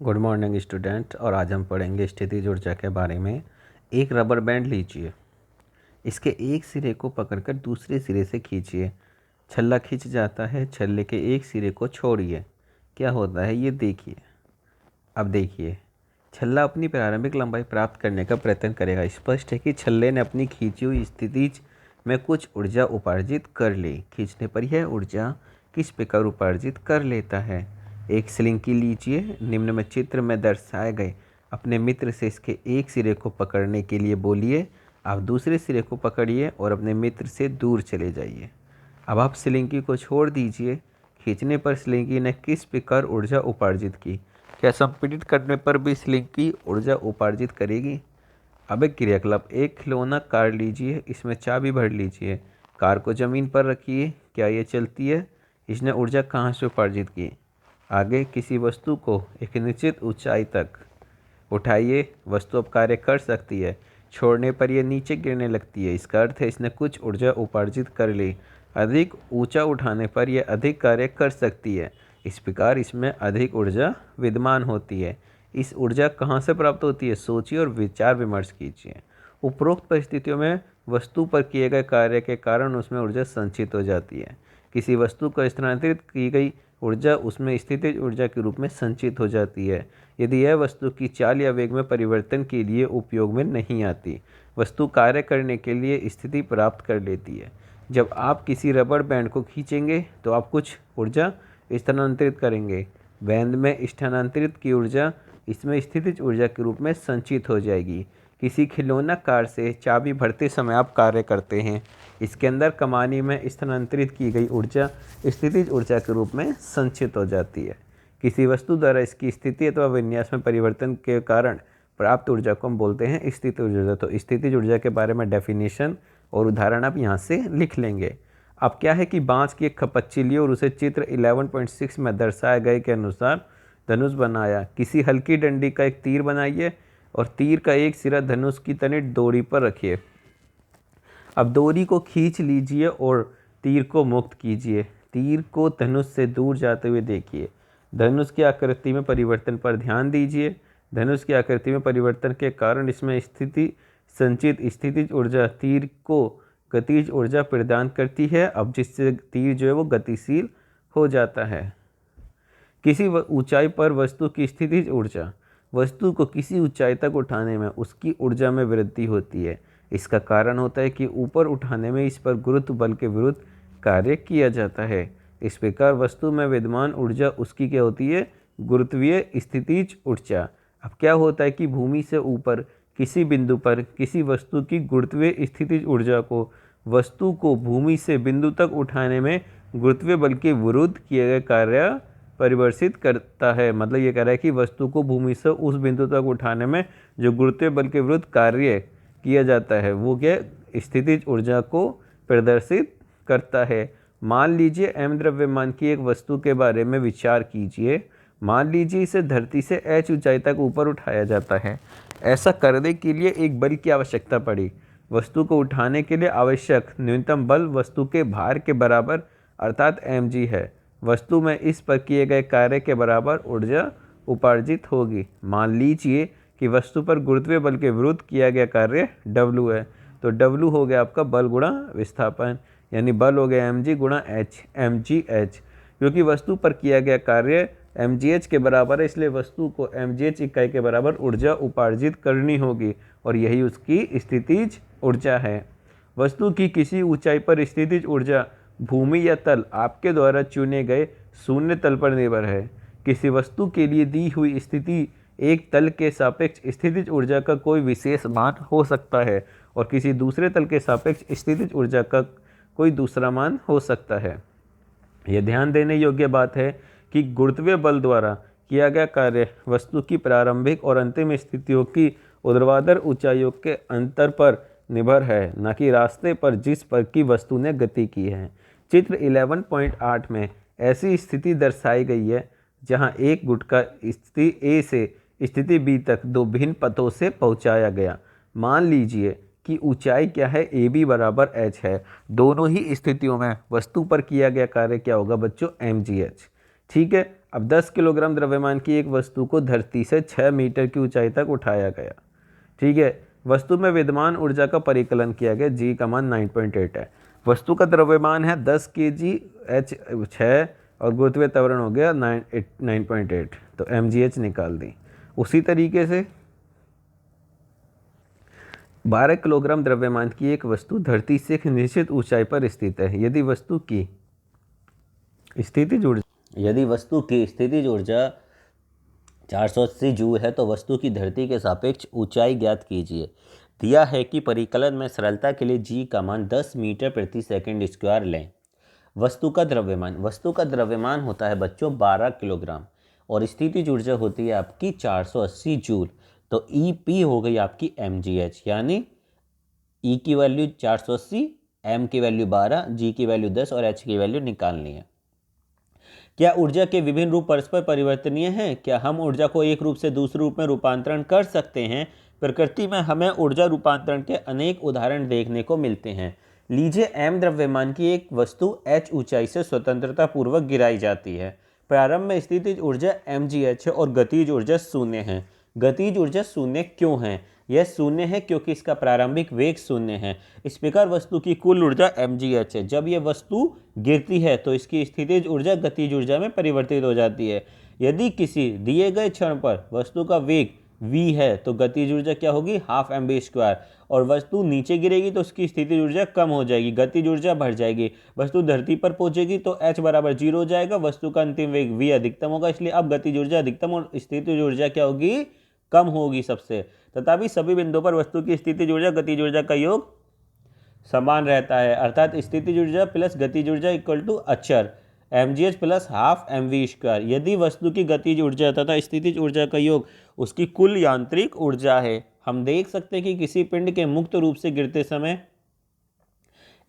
Good morning student. और आज हम पढ़ेंगे स्थितिज ऊर्जा के बारे में। एक रबर बैंड लीजिए, इसके एक सिरे को पकड़कर दूसरे सिरे से खींचिए। छल्ला खींच जाता है, छल्ले के एक सिरे को छोड़िए। क्या होता है ये देखिए। अब देखिए, छल्ला अपनी प्रारंभिक लंबाई प्राप्त करने का प्रयत्न करेगा। स्पष्ट है कि छल्ले ने अपनी खींची हुई स्थितिज में कुछ ऊर्जा उपार्जित कर ली। खींचने पर यह ऊर्जा किस प्रकार उपार्जित कर लेता है। एक स्लिंकी लीजिए, निम्न में चित्र में दर्शाए गए अपने मित्र से इसके एक सिरे को पकड़ने के लिए बोलिए। आप दूसरे सिरे को पकड़िए और अपने मित्र से दूर चले जाइए। अब आप स्लिंकी को छोड़ दीजिए। खींचने पर स्लिंकी ने किस प्रकार ऊर्जा उपार्जित की। क्या संपीड़ित करने पर भी स्लिंकी ऊर्जा उपार्जित करेगी। अब एक क्रियाकलाप, एक खिलौना कार लीजिए, इसमें चाबी भर लीजिए। कार को ज़मीन पर रखिए। क्या ये चलती है। इसने ऊर्जा कहाँ से उपार्जित की। आगे, किसी वस्तु को एक निश्चित ऊंचाई तक उठाइए। वस्तु अब कार्य कर सकती है। छोड़ने पर यह नीचे गिरने लगती है। इसका अर्थ है इसने कुछ ऊर्जा उपार्जित कर ली। अधिक ऊंचा उठाने पर यह अधिक कार्य कर सकती है। इस प्रकार इसमें अधिक ऊर्जा विद्यमान होती है। इस ऊर्जा कहाँ से प्राप्त होती है, सोचिए और विचार विमर्श कीजिए। उपरोक्त परिस्थितियों में वस्तु पर किए गए कार्य के कारण उसमें ऊर्जा संचित हो जाती है। किसी वस्तु को स्थानांतरित की गई ऊर्जा उसमें स्थितिज ऊर्जा के रूप में संचित हो जाती है यदि यह वस्तु की चाल या वेग में परिवर्तन के लिए उपयोग में नहीं आती। वस्तु कार्य करने के लिए स्थिति प्राप्त कर लेती है। जब आप किसी रबर बैंड को खींचेंगे तो आप कुछ ऊर्जा स्थानांतरित करेंगे। बैंड में स्थानांतरित की ऊर्जा इसमें स्थितिज ऊर्जा के रूप में संचित हो जाएगी। किसी खिलौना कार से चाबी भरते समय आप कार्य करते हैं। इसके अंदर कमानी में स्थानांतरित की गई ऊर्जा स्थितिज ऊर्जा के रूप में संचित हो जाती है। किसी वस्तु द्वारा इसकी स्थिति अथवा विन्यास में परिवर्तन के कारण प्राप्त ऊर्जा को हम बोलते हैं स्थितिज ऊर्जा। तो स्थितिज ऊर्जा के बारे में डेफिनेशन और उदाहरण आप यहाँ से लिख लेंगे। अब क्या है कि बांस की एक खपच्ची ली और उसे चित्र 11.6 में दर्शाए गए के अनुसार धनुष बनाया। किसी हल्की डंडी का एक तीर बनाइए और तीर का एक सिरा धनुष की तने डोरी पर रखिए। अब डोरी को खींच लीजिए और तीर को मुक्त कीजिए। तीर को धनुष से दूर जाते हुए देखिए। धनुष की आकृति में परिवर्तन पर ध्यान दीजिए। धनुष की आकृति में परिवर्तन के कारण इसमें स्थिति संचित स्थितिज ऊर्जा तीर को गतिज ऊर्जा प्रदान करती है। अब जिससे तीर जो है वो गतिशील हो जाता है। किसी ऊंचाई पर वस्तु की स्थितिज ऊर्जा, वस्तु को किसी ऊंचाई तक उठाने में उसकी ऊर्जा में वृद्धि होती है। इसका कारण होता है कि ऊपर उठाने में इस पर गुरुत्व बल के विरुद्ध कार्य किया जाता है। इस प्रकार वस्तु में विद्यमान ऊर्जा उसकी क्या होती है, गुरुत्वीय स्थितिज ऊर्जा। अब क्या होता है कि भूमि से ऊपर किसी बिंदु पर किसी वस्तु की गुरुत्वीय स्थितिज ऊर्जा को वस्तु को भूमि से बिंदु तक उठाने में गुरुत्वीय बल के विरुद्ध किए गए कार्य परिवर्तित करता है। मतलब ये कह रहा है कि वस्तु को भूमि से उस बिंदु तक उठाने में जो गुरुत्वीय बल के विरुद्ध कार्य किया जाता है वो क्या स्थितिज ऊर्जा को प्रदर्शित करता है। मान लीजिए m द्रव्यमान की एक वस्तु के बारे में विचार कीजिए। मान लीजिए इसे धरती से h ऊंचाई तक ऊपर उठाया जाता है। ऐसा करने के लिए एक बल की आवश्यकता पड़ी। वस्तु को उठाने के लिए आवश्यक न्यूनतम बल वस्तु के भार के बराबर अर्थात mg है। वस्तु में इस पर किए गए कार्य के बराबर ऊर्जा उपार्जित होगी। मान लीजिए कि वस्तु पर गुरुत्वीय बल के विरुद्ध किया गया कार्य W है। तो W हो गया आपका बल गुणा विस्थापन, यानी बल हो गया mg गुणा h, mgh। क्योंकि वस्तु पर किया गया कार्य mgh के बराबर है, इसलिए वस्तु को mgh इकाई के बराबर ऊर्जा उपार्जित करनी होगी और यही उसकी स्थितिज ऊर्जा है। वस्तु की किसी ऊंचाई पर स्थितिज ऊर्जा भूमि या तल आपके द्वारा चुने गए शून्य तल पर निर्भर है। किसी वस्तु के लिए दी हुई स्थिति एक तल के सापेक्ष स्थितिज ऊर्जा का कोई विशेष मान हो सकता है और किसी दूसरे तल के सापेक्ष स्थितिज ऊर्जा का कोई दूसरा मान हो सकता है। यह ध्यान देने योग्य बात है कि गुरुत्वीय बल द्वारा किया गया कार्य वस्तु की प्रारंभिक और अंतिम स्थितियों की ऊर्ध्वाधर ऊंचाइयों के अंतर पर निर्भर है, न कि रास्ते पर जिस पर की वस्तु ने गति की है। चित्र 11.8 में ऐसी स्थिति दर्शाई गई है जहां एक गुट का स्थिति A से स्थिति B तक दो भिन्न पथों से पहुंचाया गया। मान लीजिए कि ऊंचाई क्या है, AB बराबर h है। दोनों ही स्थितियों में वस्तु पर किया गया कार्य क्या होगा बच्चों, mgh। ठीक है। अब 10 किलोग्राम द्रव्यमान की एक वस्तु को धरती से 6 मीटर की ऊंचाई तक उठाया गया। ठीक है, वस्तु में विद्यमान ऊर्जा का परिकलन किया गया, जी का मान 9.8 है। वस्तु का द्रव्यमान है 10 kg, h 6 और गुरुत्वीय त्वरण हो गया 9.8, तो mgh निकाल दी। उसी तरीके से 12 किलोग्राम द्रव्यमान की एक वस्तु धरती से एक निश्चित ऊंचाई पर स्थित है। यदि वस्तु की स्थितिज ऊर्जा 480 जूल है तो वस्तु की धरती के सापेक्ष ऊंचाई ज्ञात कीजिए। दिया है कि परिकलन में सरलता के लिए जी का मान 10 मीटर प्रति सेकंड स्क्वायर लें। वस्तु का द्रव्यमान होता है बच्चों 12 किलोग्राम और स्थितिज ऊर्जा होती है आपकी 480 जूल। तो ई पी हो गई आपकी mgh, यानी ई की वैल्यू 480, एम की वैल्यू 12, जी की वैल्यू 10 और एच की वैल्यू निकालनी है। क्या ऊर्जा के विभिन्न रूप परस्पर परिवर्तनीय हैं? क्या हम ऊर्जा को एक रूप से दूसरे रूप में रूपांतरण कर सकते हैं? प्रकृति में हमें ऊर्जा रूपांतरण के अनेक उदाहरण देखने को मिलते हैं। लीजिए m द्रव्यमान की एक वस्तु h ऊंचाई से स्वतंत्रता पूर्वक गिराई जाती है। प्रारंभ में स्थितिज ऊर्जा mgh है और गतिज ऊर्जा शून्य है। गतिज ऊर्जा शून्य क्यों है? यह शून्य है क्योंकि इसका प्रारंभिक वेग शून्य है। इस प्रकार वस्तु की कुल ऊर्जा mgh है। जब यह वस्तु गिरती है तो इसकी स्थितिज ऊर्जा गतिज ऊर्जा में परिवर्तित हो जाती है। यदि किसी दिए गए क्षण पर वस्तु का वेग v है तो गतिज ऊर्जा क्या होगी, हाफ mv², और वस्तु नीचे गिरेगी तो उसकी स्थितिज ऊर्जा कम हो जाएगी, गतिज ऊर्जा बढ़ जाएगी। वस्तु धरती पर पहुंचेगी तो h बराबर 0 हो जाएगा, वस्तु का अंतिम वेग v अधिकतम होगा, इसलिए अब गतिज ऊर्जा अधिकतम और स्थितिज ऊर्जा क्या होगी, कम होगी सबसे। तथापि सभी बिंदुओं पर वस्तु की स्थितिज ऊर्जा गतिज ऊर्जा का योग समान रहता है, अर्थात स्थितिज ऊर्जा प्लस गतिज ऊर्जा इक्वल टू अचर mgh प्लस हाफ mv²। यदि वस्तु की गतिज ऊर्जा तथा स्थितिज ऊर्जा का योग उसकी कुल यांत्रिक ऊर्जा है। हम देख सकते हैं कि किसी पिंड के मुक्त रूप से गिरते समय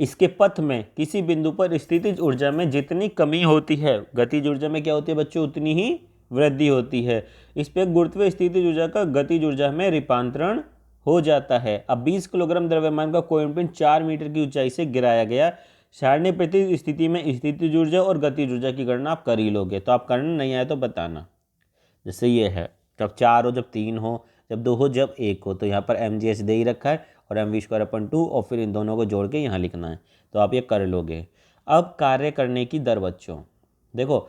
इसके पथ में किसी बिंदु पर स्थितिज ऊर्जा में जितनी कमी होती है, गतिज ऊर्जा में क्या होती है बच्चों, उतनी ही वृद्धि होती है। इस पर गुरुत्वीय स्थितिज ऊर्जा का गतिज ऊर्जा में रूपांतरण हो जाता है। अब 20 किलोग्राम द्रव्यमान का कोई पिंड 4 मीटर की ऊंचाई से गिराया गया। सारणी प्रति स्थिति में स्थितिज ऊर्जा और गतिज ऊर्जा की गणना आप कर ही लोगे, तो आप करना नहीं आए तो बताना। जैसे ये है, जब 4 हो, जब 3 हो, जब 2 हो, जब 1 हो, तो यहाँ पर mgh दे ही रखा है और mv²/2 और फिर इन दोनों को जोड़ के यहाँ लिखना है, तो आप ये कर लोगे। अब कार्य करने की दर बच्चों, देखो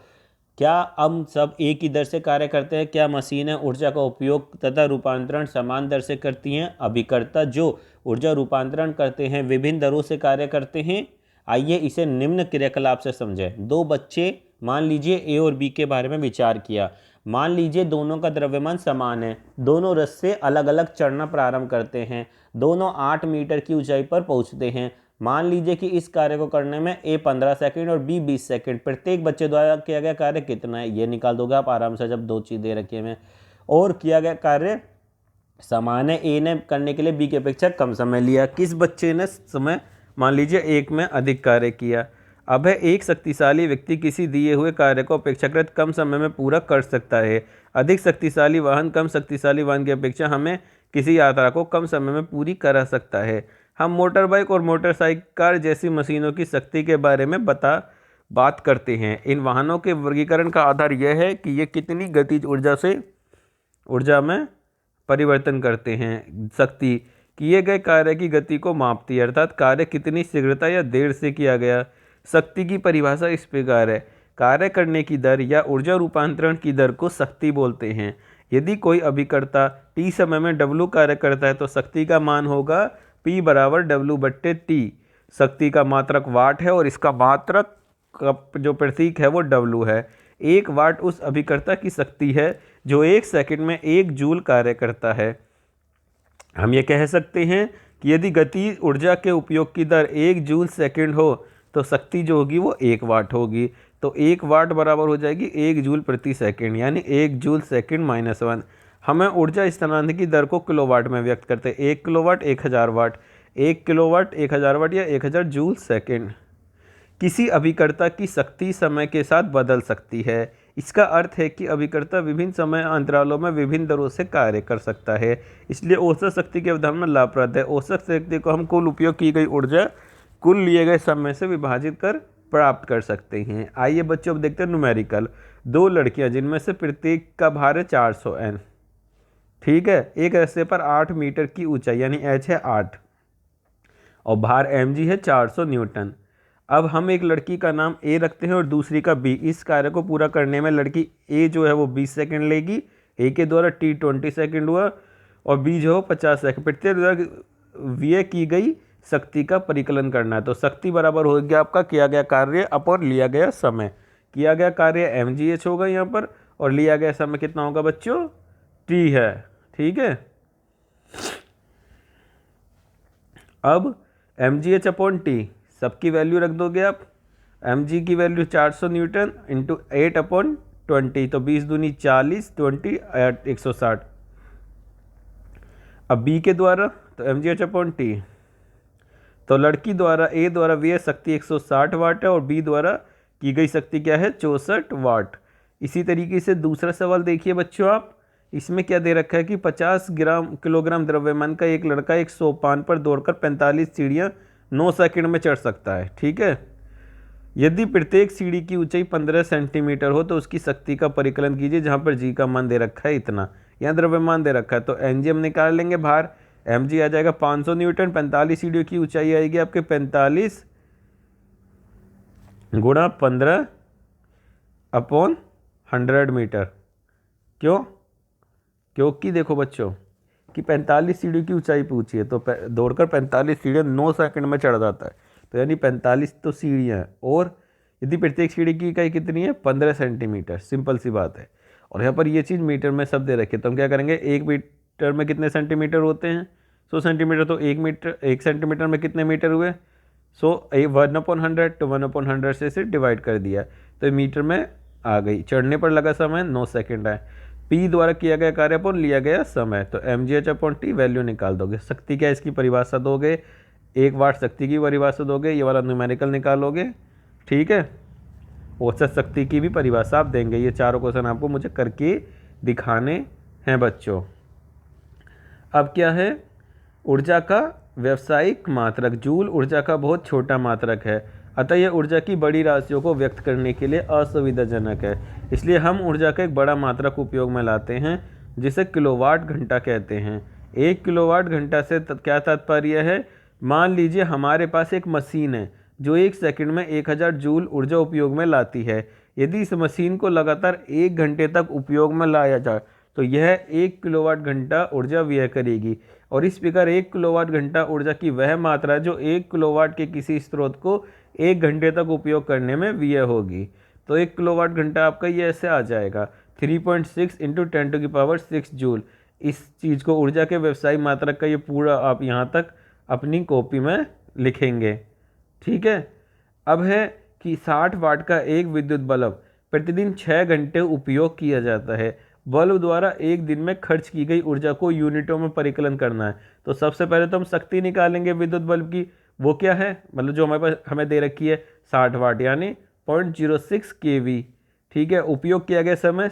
क्या हम सब एक ही दर से कार्य करते हैं? क्या मशीनें ऊर्जा का उपयोग तथा रूपांतरण समान दर से करती हैं? अभिकर्ता जो ऊर्जा रूपांतरण करते हैं विभिन्न दरों से कार्य करते हैं। आइए इसे निम्न क्रियाकलाप से समझें। दो बच्चे, मान लीजिए ए और बी के बारे में विचार किया। मान लीजिए दोनों का द्रव्यमान समान है, दोनों रस से अलग अलग चढ़ना प्रारंभ करते हैं, दोनों 8 मीटर की ऊंचाई पर पहुंचते हैं। मान लीजिए कि इस कार्य को करने में ए 15 सेकंड और बी 20 सेकंड। प्रत्येक बच्चे द्वारा किया गया कार्य कितना है ये निकाल दोगे आप आराम से, जब दो चीज़ दे रखी है। और किया गया कार्य समान है, ए ने करने के लिए बी की अपेक्षा कम समय लिया। किस बच्चे ने समय मान लीजिए एक में अधिक कार्य किया? अब है एक शक्तिशाली व्यक्ति किसी दिए हुए कार्य को अपेक्षाकृत कम समय में पूरा कर सकता है। अधिक शक्तिशाली वाहन कम शक्तिशाली वाहन की अपेक्षा हमें किसी यात्रा को कम समय में पूरी करा सकता है। हम मोटर बाइक और मोटरसाइकिल कार जैसी मशीनों की शक्ति के बारे में बात करते हैं। इन वाहनों के वर्गीकरण का आधार यह है कि ये कितनी गतिज ऊर्जा में परिवर्तन करते हैं। शक्ति किए गए कार्य की गति को मापती है, अर्थात कार्य कितनी शीघ्रता या देर से किया गया। शक्ति की परिभाषा इस प्रकार है, कार्य करने की दर या ऊर्जा रूपांतरण की दर को शक्ति बोलते हैं। यदि कोई अभिकर्ता t समय में w कार्य करता है तो शक्ति का मान होगा P बराबर W/T। शक्ति का मात्रक वाट है और इसका मात्रक का जो प्रतीक है वो W है। 1 वाट उस अभिकर्ता की शक्ति है जो 1 सेकंड में 1 जूल कार्य करता है। हम ये कह सकते हैं कि यदि गति ऊर्जा के उपयोग की दर 1 जूल सेकंड हो तो शक्ति जो होगी वो 1 वाट होगी। तो 1 वाट बराबर हो जाएगी 1 जूल प्रति सेकंड, यानी 1 जूल सेकंड माइनस 1। हमें ऊर्जा स्थानांतरण की दर को किलोवाट में व्यक्त करते हैं। 1 किलोवाट 1000 वाट, 1 किलोवाट 1000 वाट या 1000 जूल सेकंड। किसी अभिकर्ता की शक्ति समय के साथ बदल सकती है। इसका अर्थ है कि अभिकर्ता विभिन्न समय अंतरालों में विभिन्न दरों से कार्य कर सकता है, इसलिए औसत शक्ति की अवधारणा लाभप्रद है। औसत शक्ति को हम कुल उपयोग की गई ऊर्जा कुल लिए गए समय से विभाजित कर प्राप्त कर सकते हैं। आइए बच्चों अब देखते हैं न्यूमेरिकल। दो लड़कियां जिनमें से प्रत्येक का भार है 400 N, ठीक है। एक रस्से पर 8 मीटर की ऊंचाई यानी H है 8 और भार mg है 400 न्यूटन। अब हम एक लड़की का नाम A रखते हैं और दूसरी का B। इस कार्य को पूरा करने में लड़की A जो है वो 20 सेकंड लेगी, A के द्वारा T 20 सेकंड हुआ और B जो है 50 सेकंड। प्रत्येक द्वारा व्यय की गई शक्ति का परिकलन करना है। तो शक्ति बराबर हो गया आपका किया गया कार्य अपॉन लिया गया समय। किया गया कार्य mgh होगा यहाँ पर और लिया गया समय कितना होगा बच्चों, T है, ठीक है। अब mgh अपॉन T सबकी वैल्यू रख दोगे आप। mg की वैल्यू 400 न्यूटन इंटू 8 अपॉन 20, तो 20 दूनी 40, 20 160। अब B के द्वारा तो mgh अपॉन T, तो लड़की द्वारा A द्वारा व्यय शक्ति 160 वाट है और B द्वारा की गई शक्ति क्या है 64 वाट। इसी तरीके से दूसरा सवाल देखिए बच्चों आप, इसमें क्या दे रखा है कि 50 किलोग्राम द्रव्यमान का एक लड़का एक सोपान पर दौड़कर 45 सीढ़ियां 9 सेकंड में चढ़ सकता है, ठीक है। यदि प्रत्येक सीढ़ी की ऊंचाई 15 सेंटीमीटर हो तो उसकी शक्ति का परिकलन कीजिए, जहां पर जी का मान दे रखा है इतना, यहाँ द्रव्यमान दे रखा है। तो एनजी हम निकाल लेंगे, भार mg आ जाएगा 500 न्यूटन, 45 सीढ़ियों की ऊंचाई आएगी आपके 45 गुणा 15 अपॉन 100 मीटर। क्यों? क्योंकि देखो बच्चों कि 45 सीढ़ियों की ऊंचाई पूछी है तो दौड़कर 45 सीढ़ियाँ 9 सेकंड में चढ़ जाता है, तो यानी 45 तो सीढ़ियाँ हैं। और यदि प्रत्येक सीढ़ी की इकाई कितनी है 15 सेंटीमीटर, सिंपल सी बात है। और यहाँ पर ये चीज़ मीटर में सब दे रखे, तो हम क्या करेंगे 1 मीटर में कितने सेंटीमीटर होते हैं 100 सेंटीमीटर, तो 1 सेंटीमीटर में कितने मीटर हुए 100, 1/100, तो 1/100 से इसे डिवाइड कर दिया तो मीटर में आ गई। चढ़ने पर लगा समय 9 सेकंड है। P द्वारा किया गया कार्य अपॉन लिया गया समय, तो mgh अपॉन T वैल्यू निकाल दोगे। शक्ति क्या है इसकी परिभाषा दोगे, 1 वाट शक्ति की परिभाषा दोगे, ये वाला न्यूमेरिकल निकालोगे, ठीक है। औसत शक्ति की भी परिभाषा आप देंगे। ये चारों क्वेश्चन आपको मुझे करके दिखाने हैं बच्चों। अब क्या है, ऊर्जा का व्यावसायिक मात्रक। जूल ऊर्जा का बहुत छोटा मात्रक है, अतः यह ऊर्जा की बड़ी राशियों को व्यक्त करने के लिए असुविधाजनक है। इसलिए हम ऊर्जा का एक बड़ा मात्रक उपयोग में लाते हैं जिसे किलोवाट घंटा कहते हैं। 1 किलोवाट घंटा से क्या तात्पर्य है, मान लीजिए हमारे पास एक मशीन है जो 1 सेकंड में 1000 जूल ऊर्जा उपयोग में लाती है। यदि इस मशीन को लगातार 1 घंटे तक उपयोग में लाया जाए तो यह 1 किलोवाट घंटा ऊर्जा व्यय करेगी। और इस प्रकार 1 किलोवाट घंटा ऊर्जा की वह मात्रा जो 1 किलोवाट के किसी स्रोत को 1 घंटे तक उपयोग करने में व्यय होगी। तो 1 किलोवाट घंटा आपका ये ऐसे आ जाएगा 3.6 इंटू 10⁶ जूल। इस चीज़ को ऊर्जा के व्यवसायिक मात्रक का ये पूरा आप यहाँ तक अपनी कॉपी में लिखेंगे, ठीक है। अब है कि 60 वाट का एक विद्युत बल्ब प्रतिदिन 6 घंटे उपयोग किया जाता है। बल्ब द्वारा एक दिन में खर्च की गई ऊर्जा को यूनिटों में परिकलन करना है। तो सबसे पहले तो हम शक्ति निकालेंगे विद्युत बल्ब की, वो क्या है, मतलब जो हमारे पास हमें दे रखी है 60 वाट यानी 0.06 kV, ठीक है। उपयोग किया गया समय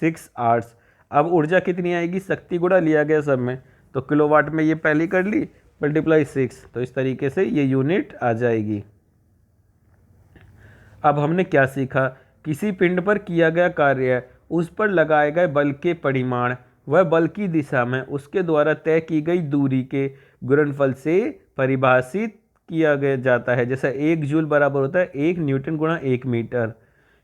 6 आवर्स। अब ऊर्जा कितनी आएगी, शक्ति गुणा लिया गया समय, तो किलोवाट में ये पहली कर ली मल्टीप्लाई 6, तो इस तरीके से ये यूनिट आ जाएगी। अब हमने क्या सीखा, किसी पिंड पर किया गया कार्य, उस पर लगाए गए बल के परिमाण वह बल की दिशा में उसके द्वारा तय की गई दूरी के गुणनफल से परिभाषित किया गया जाता है। जैसा 1 जूल बराबर होता है 1 न्यूटन गुणा 1 मीटर।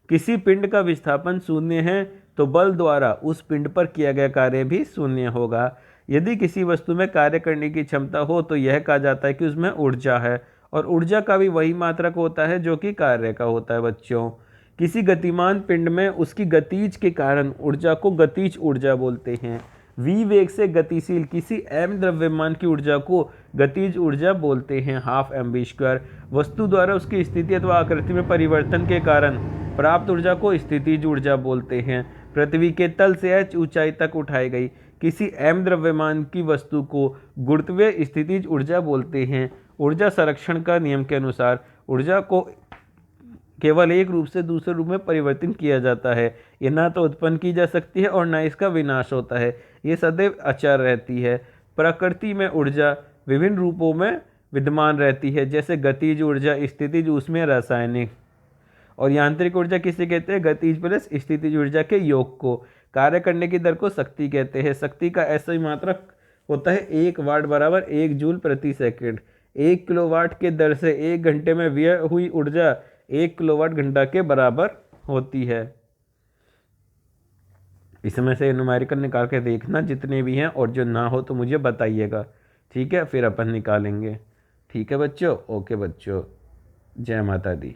किसी पिंड का विस्थापन शून्य है तो बल द्वारा उस पिंड पर किया गया कार्य भी शून्य होगा। यदि किसी वस्तु में कार्य करने की क्षमता हो तो यह कहा जाता है कि उसमें ऊर्जा है, और ऊर्जा का भी वही मात्रक होता है जो कि कार्य का होता है बच्चों। किसी गतिमान पिंड में उसकी गतिज के कारण ऊर्जा को गतिज ऊर्जा बोलते हैं। v वेग से गतिशील किसी m द्रव्यमान की ऊर्जा को गतिज ऊर्जा बोलते हैं, ½ mv²। वस्तु द्वारा उसकी स्थिति अथवा आकृति में परिवर्तन के कारण प्राप्त ऊर्जा को स्थितिज ऊर्जा बोलते हैं। पृथ्वी के तल से h ऊंचाई तक उठाई गई किसी m द्रव्यमान की वस्तु को गुरुत्वीय स्थितिज ऊर्जा बोलते हैं। ऊर्जा संरक्षण का नियम के अनुसार ऊर्जा को केवल एक रूप से दूसरे रूप में परिवर्तन किया जाता है। ये ना तो उत्पन्न की जा सकती है और ना इसका विनाश होता है, ये सदैव अचर रहती है। प्रकृति में ऊर्जा विभिन्न रूपों में विद्यमान रहती है, जैसे गतिज ऊर्जा, स्थितिज ऊष्मीय, रासायनिक। और यांत्रिक ऊर्जा किसे कहते हैं? गतिज प्लस स्थितिज ऊर्जा के योग को। कार्य करने की दर को शक्ति कहते हैं। शक्ति का ऐसा ही मात्रक होता है 1 वाट बराबर 1 जूल प्रति सेकंड। 1 किलोवाट के दर से 1 घंटे में व्यय हुई ऊर्जा 1 किलोवाट घंटा के बराबर होती है। इसमें से न्यूमेरिकल निकाल के देखना जितने भी हैं, और जो ना हो तो मुझे बताइएगा, ठीक है? फिर अपन निकालेंगे। ठीक है बच्चों, ओके बच्चों, जय माता दी।